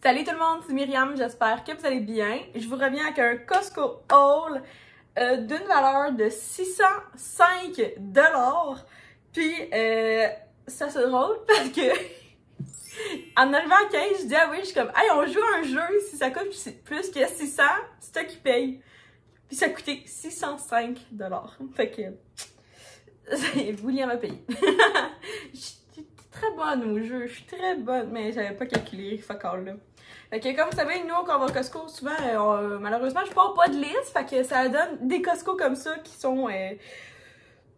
Salut tout le monde, c'est Myriam, j'espère que vous allez bien. Je vous reviens avec un Costco haul d'une valeur de 605 $. Puis, c'est assez drôle parce que en arrivant à 15, je dis ah oui, je suis comme hey, on joue à un jeu, si ça coûte plus que 600, c'est toi qui paye. Puis ça a coûté 605 $. Fait que William a payé. Très bonne au jeu, je suis très bonne, mais j'avais pas calculé, fuck all là. Fait que comme vous savez, nous quand on va au Costco, souvent, malheureusement, je pars pas de liste, fait que ça donne des Costco comme ça qui sont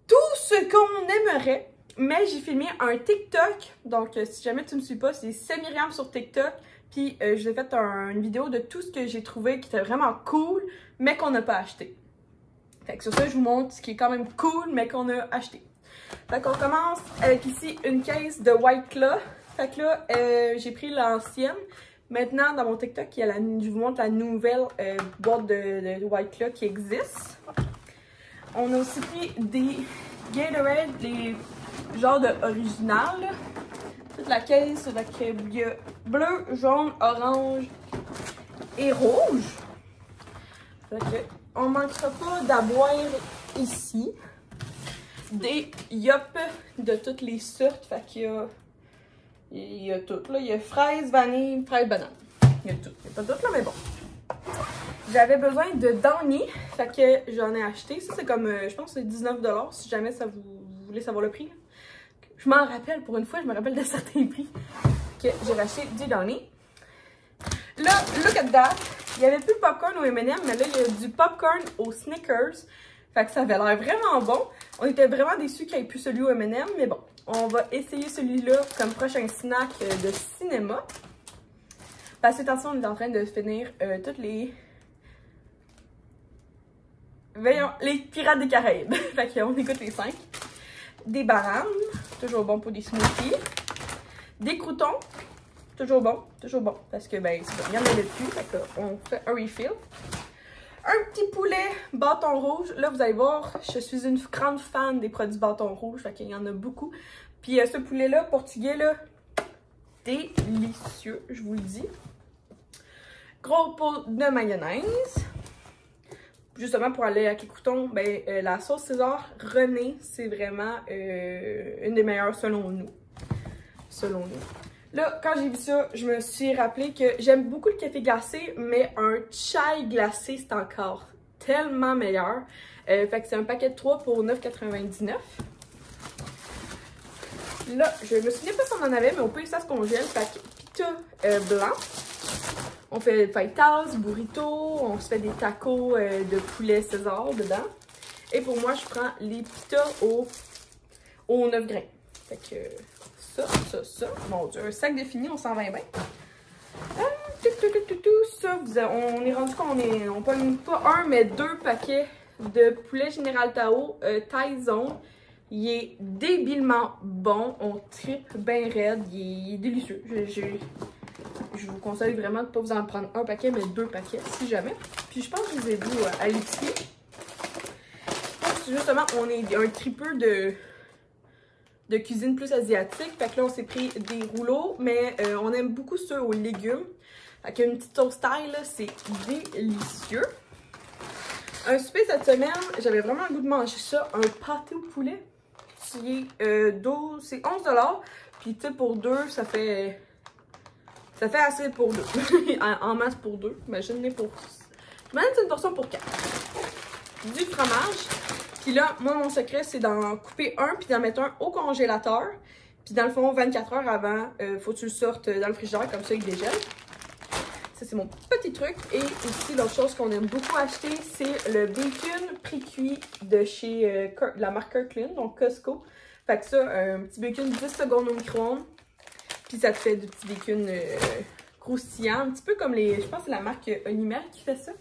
tout ce qu'on aimerait. Mais j'ai filmé un TikTok, donc si jamais tu me suis pas, c'est Myriam sur TikTok. Puis je vous ai fait une vidéo de tout ce que j'ai trouvé qui était vraiment cool, mais qu'on n'a pas acheté. Fait que sur ça, je vous montre ce qui est quand même cool, mais qu'on a acheté. Fait qu'on commence avec ici une caisse de White Claw. Fait que là, j'ai pris l'ancienne. Maintenant, dans mon TikTok, je vous montre la nouvelle boîte de White Claw qui existe. On a aussi pris des Gatorade, les genres de original. Toute la caisse, il y a bleu, jaune, orange et rouge. Fait que on manquera pas d'aboire ici. Des yop de toutes les sortes. Fait qu'il y a tout. Là. Il y a fraise, vanille, fraise, banane. Il y a tout. Il n'y a pas tout là, mais bon. J'avais besoin de Downy. Fait que j'en ai acheté. Ça, c'est comme, je pense que c'est 19 $. Si jamais ça vous voulez savoir le prix. Là. Je m'en rappelle pour une fois. Je me rappelle de certains prix. Que j'ai acheté du Downy. Là, look at that. Il n'y avait plus de popcorn au M&M, mais là, il y a du popcorn au Snickers. Fait que ça avait l'air vraiment bon. On était vraiment déçus qu'il n'y ait plus celui au M&M, mais bon. On va essayer celui-là comme prochain snack de cinéma. Parce que attention, on est en train de finir toutes les... Voyons, les Pirates des Caraïbes. Fait qu'on écoute les 5. Des bananes, toujours bon pour des smoothies. Des croutons, toujours bon, parce que ben, c'est rien de plus. Fait qu'on fait un refill. Un petit poulet bâton rouge. Là, vous allez voir, je suis une grande fan des produits bâton rouge. Fait qu'il y en a beaucoup. Puis ce poulet-là, portugais, là, délicieux, je vous le dis. Gros pot de mayonnaise. Justement, pour aller avec les croutons, ben, la sauce César René, c'est vraiment une des meilleures selon nous. Là, quand j'ai vu ça, je me suis rappelé que j'aime beaucoup le café glacé, mais un chai glacé, c'est encore tellement meilleur. Fait que c'est un paquet de 3 pour 9,99 $. Là, je me souviens pas si on en avait, mais on peut ça se congèle. Fait que pita blanc. On fait fajitas, burrito, on se fait des tacos de poulet César dedans. Et pour moi, je prends les pitas au 9 grains. Fait que... Ça. Mon Dieu, un sac défini, on s'en va bien. Ça, on est rendu qu'on pogne pas un, mais 2 paquets de poulet Général Tao taille zone. Il est débilement bon. On tripe bien raide. Il est délicieux. Je vous conseille vraiment de ne pas vous en prendre un paquet, mais 2 paquets, si jamais. Puis je pense que je les ai vus à l'épicerie. Justement, on est un tripeux de cuisine plus asiatique. Fait que là, on s'est pris des rouleaux, mais on aime beaucoup ceux aux légumes. Fait qu'une petite toast taille, là, c'est délicieux. Un souper cette semaine, j'avais vraiment le goût de manger ça. Un pâté au poulet, qui est c'est 11 $. Puis tu sais, pour 2, ça fait assez pour 2. en masse pour 2. Imaginez pour... Imagine c'est une portion pour 4. Du fromage. Puis là, moi, mon secret, c'est d'en couper un puis d'en mettre un au congélateur. Puis dans le fond, 24 heures avant, faut que tu le sortes dans le frigidaire, comme ça, il dégèle. Ça, c'est mon petit truc. Et aussi, l'autre chose qu'on aime beaucoup acheter, c'est le bacon pré-cuit de chez la marque Kirkland, donc Costco. Fait que ça, un petit bacon 10 secondes au micro-ondes. Puis ça te fait du petit bacon croustillant, un petit peu comme je pense que c'est la marque Unimer qui fait ça.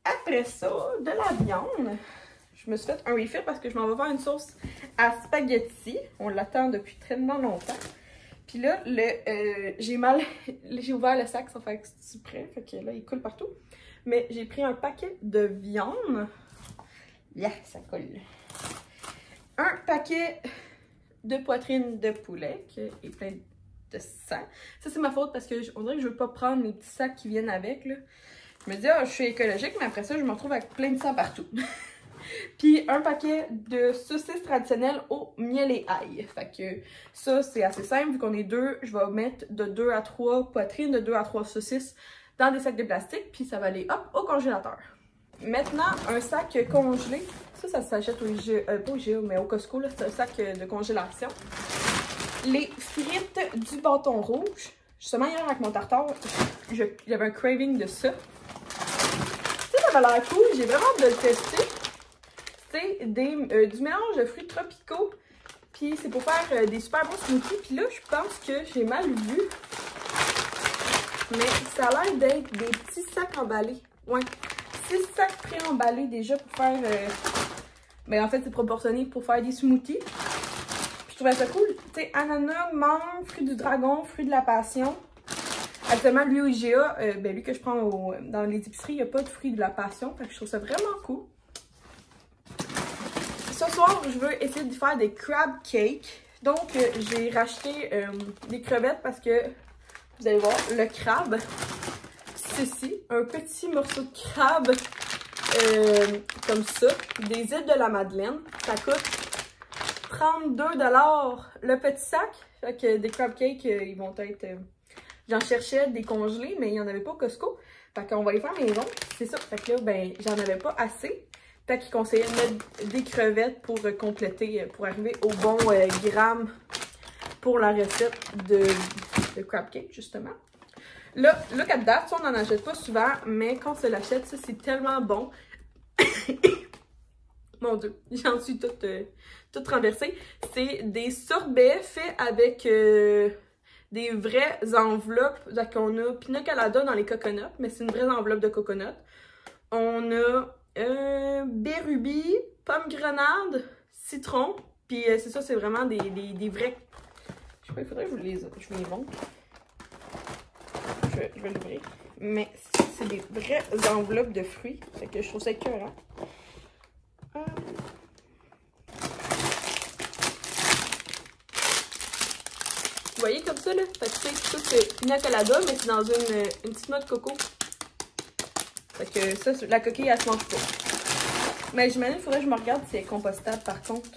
Après ça, de la viande. Je me suis fait un refill parce que je m'en vais faire une sauce à spaghetti. On l'attend depuis tellement longtemps. Puis là, j'ai ouvert le sac sans faire exprès. Fait que là, il coule partout. Mais j'ai pris un paquet de viande. Yeah, ça colle. Un paquet de poitrine de poulet qui est plein de sang. Ça, c'est ma faute parce que on dirait que je veux pas prendre les petits sacs qui viennent avec, là. Je me dis, ah, je suis écologique, mais après ça, je me retrouve avec plein de sang partout. Puis un paquet de saucisses traditionnelles au miel et ail. Fait que ça, c'est assez simple. Vu qu'on est deux, je vais mettre de 2 à 3 poitrines, de 2 à 3 saucisses dans des sacs de plastique. Puis ça va aller, hop, au congélateur. Maintenant, un sac congelé. Ça s'achète au IGA, pas au IGA, mais au Costco. C'est un sac de congélation. Les frites du bâton rouge. Justement, hier, avec mon tartare, j'avais un craving de ça. Ça avait l'air cool. J'ai vraiment hâte de le tester. C'est du mélange de fruits tropicaux. Puis c'est pour faire des super bons smoothies. Puis là, je pense que j'ai mal vu. Mais ça a l'air d'être des petits sacs emballés. Ouais. 6 sacs pré-emballés déjà pour faire... Mais en fait, c'est proportionné pour faire des smoothies. Puis je trouvais ça cool. Tu sais, ananas, mangue, fruits du dragon, fruits de la passion. Actuellement, lui au IGA, lui que je prends dans les épiceries, il n'y a pas de fruits de la passion. Fait que je trouve ça vraiment cool. Ce soir, je veux essayer de faire des crab cakes. Donc, j'ai racheté des crevettes parce que, vous allez voir, le crabe, ceci, un petit morceau de crabe comme ça, des îles de la Madeleine. Ça coûte 32 $ le petit sac. Fait que des crab cakes, ils vont être... J'en cherchais des congelés, mais il n'y en avait pas au Costco. Fait qu'on va les faire maison. C'est ça. Fait que là, ben, j'en avais pas assez. Fait qu'il conseillait de mettre des crevettes pour compléter, pour arriver au bon gramme pour la recette de crab cake, justement. Là, look at that, ça, on n'en achète pas souvent, mais quand on se l'achète, ça, c'est tellement bon. Mon Dieu, j'en suis toute renversée. C'est des sorbets faits avec des vraies enveloppes. Donc, on a pina colada dans les coconuts, mais c'est une vraie enveloppe de coconut. On a Bérubi, pomme grenade, citron. Puis c'est ça, c'est vraiment des vrais... Je sais pas, il faudrait que je vous les montre. Je vais l'ouvrir. Mais c'est des vraies enveloppes de fruits. Fait que je trouve ça écœurant. Vous voyez comme ça, là? Fait que ça, c'est pina colada, mais c'est dans une petite noix de coco. Fait que ça, la coquille, elle se mange pas. Mais j'imagine qu'il faudrait que je me regarde si elle est compostable, par contre.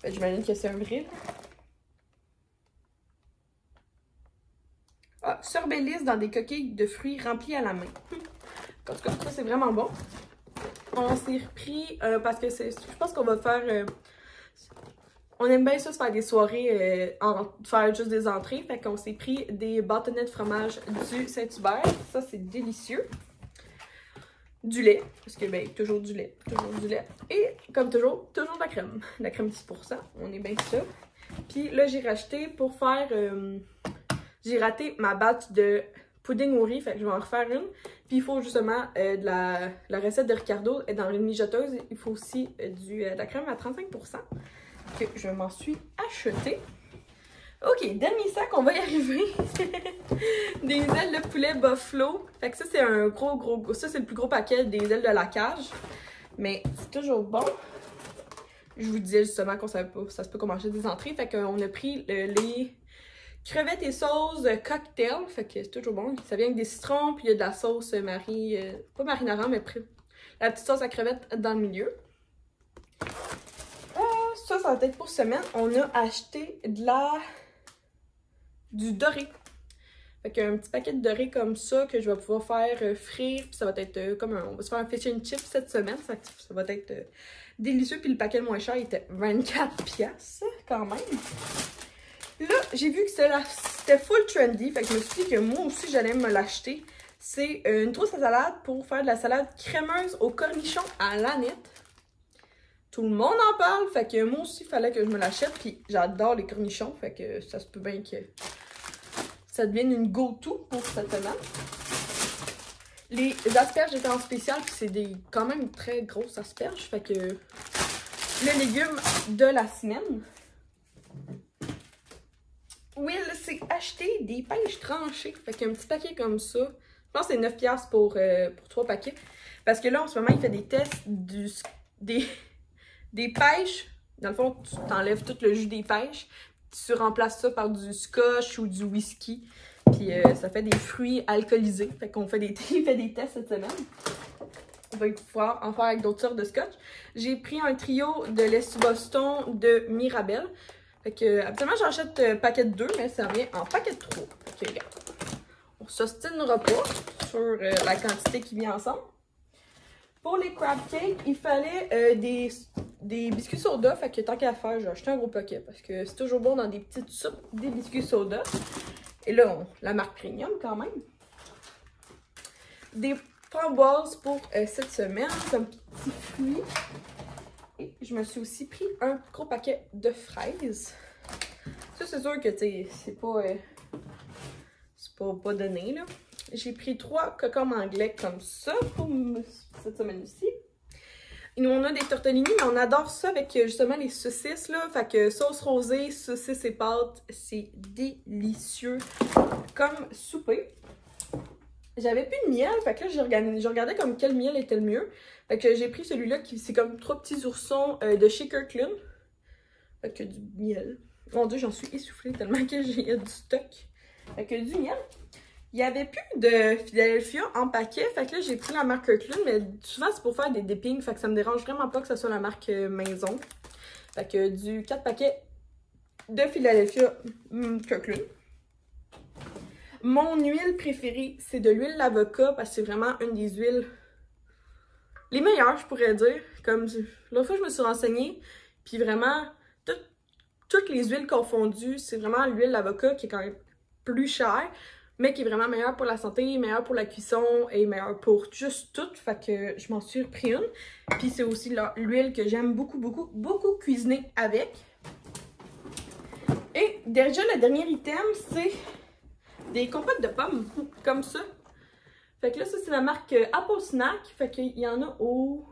Fait que j'imagine que c'est un vrai. Ah, sorbet lisse dans des coquilles de fruits remplies à la main. En tout cas, ça, c'est vraiment bon. On s'est repris, parce que je pense qu'on va faire... on aime bien ça, se faire des soirées, faire juste des entrées. Fait qu'on s'est pris des bâtonnets de fromage du Saint-Hubert. Ça, c'est délicieux. Du lait, parce que, ben, toujours du lait. Toujours du lait. Et, comme toujours de la crème. La crème 10%, on est bien sûr. Puis là, j'ai racheté pour faire... j'ai raté ma batch de pudding au riz, fait que je vais en refaire une. Puis il faut justement la recette de Ricardo est dans une mijoteuse. Il faut aussi de la crème à 35%. Que je m'en suis achetée. Ok, dernier sac, on va y arriver. Des ailes de poulet buffalo. Fait que ça, c'est un gros... Ça, c'est le plus gros paquet des ailes de la cage. Mais c'est toujours bon. Je vous disais justement qu'on savait pas, ça se peut qu'on mangeait des entrées. Fait qu'on a pris les crevettes et sauce cocktail. Fait que c'est toujours bon. Ça vient avec des citrons, puis il y a de la sauce pas marinara, mais la petite sauce à crevettes dans le milieu. Ça va être pour semaine. On a acheté du doré. Fait qu'un petit paquet de doré comme ça que je vais pouvoir faire frire. Puis ça va être comme on va se faire un fish and chip cette semaine. Ça va être délicieux. Puis le paquet le moins cher était 24$ quand même. Là, j'ai vu que c'était full trendy. Fait que je me suis dit que moi aussi j'allais me l'acheter. C'est une trousse à salade pour faire de la salade crémeuse aux cornichons à l'aneth. Tout le monde en parle, fait que moi aussi, il fallait que je me l'achète. Puis j'adore les cornichons, fait que ça se peut bien que ça devienne une go-to pour cette semaine. Les asperges étaient en spécial, puis c'est quand même très grosses asperges. Fait que le légume de la semaine. Will s'est acheté des pêches tranchées. Fait qu'un petit paquet comme ça. Je pense que c'est 9$ pour 3 paquets. Parce que là, en ce moment, il fait des tests des pêches. Dans le fond, tu t'enlèves tout le jus des pêches. tu remplaces ça par du scotch ou du whisky. Puis ça fait des fruits alcoolisés. Fait qu'on fait il fait des tests cette semaine. On va pouvoir en faire avec d'autres sortes de scotch. J'ai pris un trio de lait Boston de Mirabelle. Fait que, habituellement, j'achète paquet de 2, mais ça vient en paquet de 3. Fait que, regarde. On s'ostinera pas sur la quantité qui vient ensemble. Pour les crab cakes, il fallait des biscuits soda. Fait que tant qu'à faire, j'ai acheté un gros paquet. Parce que c'est toujours bon dans des petites soupes, des biscuits soda. Et là, la marque Premium quand même. Des framboises pour cette semaine, comme petit fruit. Et je me suis aussi pris un gros paquet de fraises. Ça, c'est sûr que, tu sais, c'est pas donné, là. J'ai pris 3 cocombes anglais comme ça pour cette semaine-ci. Et on a des tortellini, mais on adore ça avec justement les saucisses, là. Fait que sauce rosée, saucisses et pâtes, c'est délicieux comme souper. J'avais plus de miel, fait que là, je regardais comme quel miel était le mieux. Fait que j'ai pris celui-là qui c'est comme 3 petits oursons de chez Kirkland. Fait que du miel. Mon Dieu, j'en suis essoufflée tellement qu'il y a du stock. Fait que du miel. Il n'y avait plus de Philadelphia en paquet, fait que là, j'ai pris la marque Kirkland, mais souvent, c'est pour faire des dippings, fait que ça me dérange vraiment pas que ce soit la marque maison. Fait que du 4 paquets de Philadelphia Kirkland. Mon huile préférée, c'est de l'huile d'avocat, parce que c'est vraiment une des huiles les meilleures, je pourrais dire. Comme l'autre fois, je me suis renseignée, puis vraiment, toutes les huiles confondues, c'est vraiment l'huile d'avocat qui est quand même plus chère, mais qui est vraiment meilleure pour la santé, meilleure pour la cuisson et meilleure pour juste tout. Fait que je m'en suis repris une. Puis c'est aussi l'huile que j'aime beaucoup cuisiner avec. Et déjà, le dernier item, c'est des compotes de pommes, comme ça. Fait que là, ça, c'est la marque Apple Snack. Fait qu'il y en a aux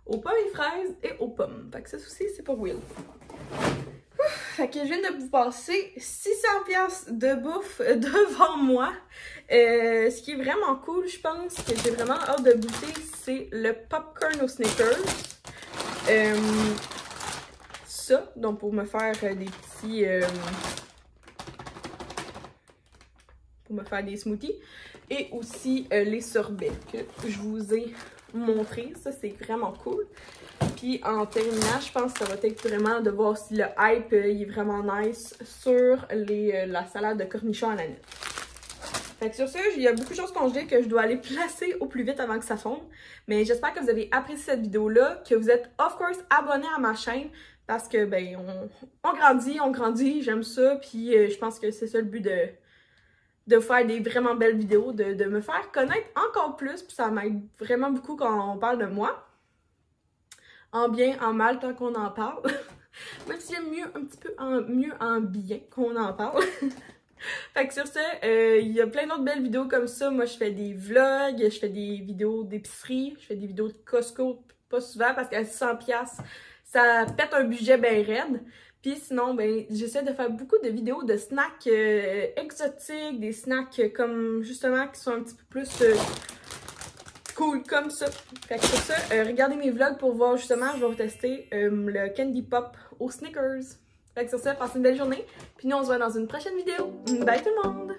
pommes et fraises et aux pommes. Fait que ça aussi, c'est pour Will. Fait que je viens de vous passer 600$ de bouffe devant moi. Ce qui est vraiment cool, je pense, que j'ai vraiment hâte de goûter, c'est le popcorn aux Snickers. Ça, donc pour me faire des petits... pour me faire des smoothies. Et aussi les sorbets que je vous ai montrés. Ça, c'est vraiment cool. Puis en terminant, je pense que ça va être vraiment de voir si le hype il est vraiment nice sur la salade de cornichons à l'anis. Fait que sur ce, il y a beaucoup de choses congelées que je dois aller placer au plus vite avant que ça fonde. Mais j'espère que vous avez apprécié cette vidéo-là, que vous êtes of course abonnés à ma chaîne. Parce que ben on grandit, j'aime ça. Puis je pense que c'est ça le but de faire des vraiment belles vidéos, de me faire connaître encore plus. Puis ça m'aide vraiment beaucoup quand on parle de moi. En bien, en mal, tant qu'on en parle. Même si j'aime mieux, un petit peu mieux en bien qu'on en parle. Fait que sur ce, il y a plein d'autres belles vidéos comme ça. Moi, je fais des vlogs, je fais des vidéos d'épicerie, je fais des vidéos de Costco, pas souvent parce qu'à 100$, ça pète un budget bien raide. Puis sinon, ben, j'essaie de faire beaucoup de vidéos de snacks exotiques, des snacks comme justement qui sont un petit peu plus cool comme ça. Fait que sur ça, regardez mes vlogs pour voir justement, je vais vous tester le Candy Pop aux Snickers. Fait que sur ça, passez une belle journée. Puis nous, on se voit dans une prochaine vidéo. Bye tout le monde!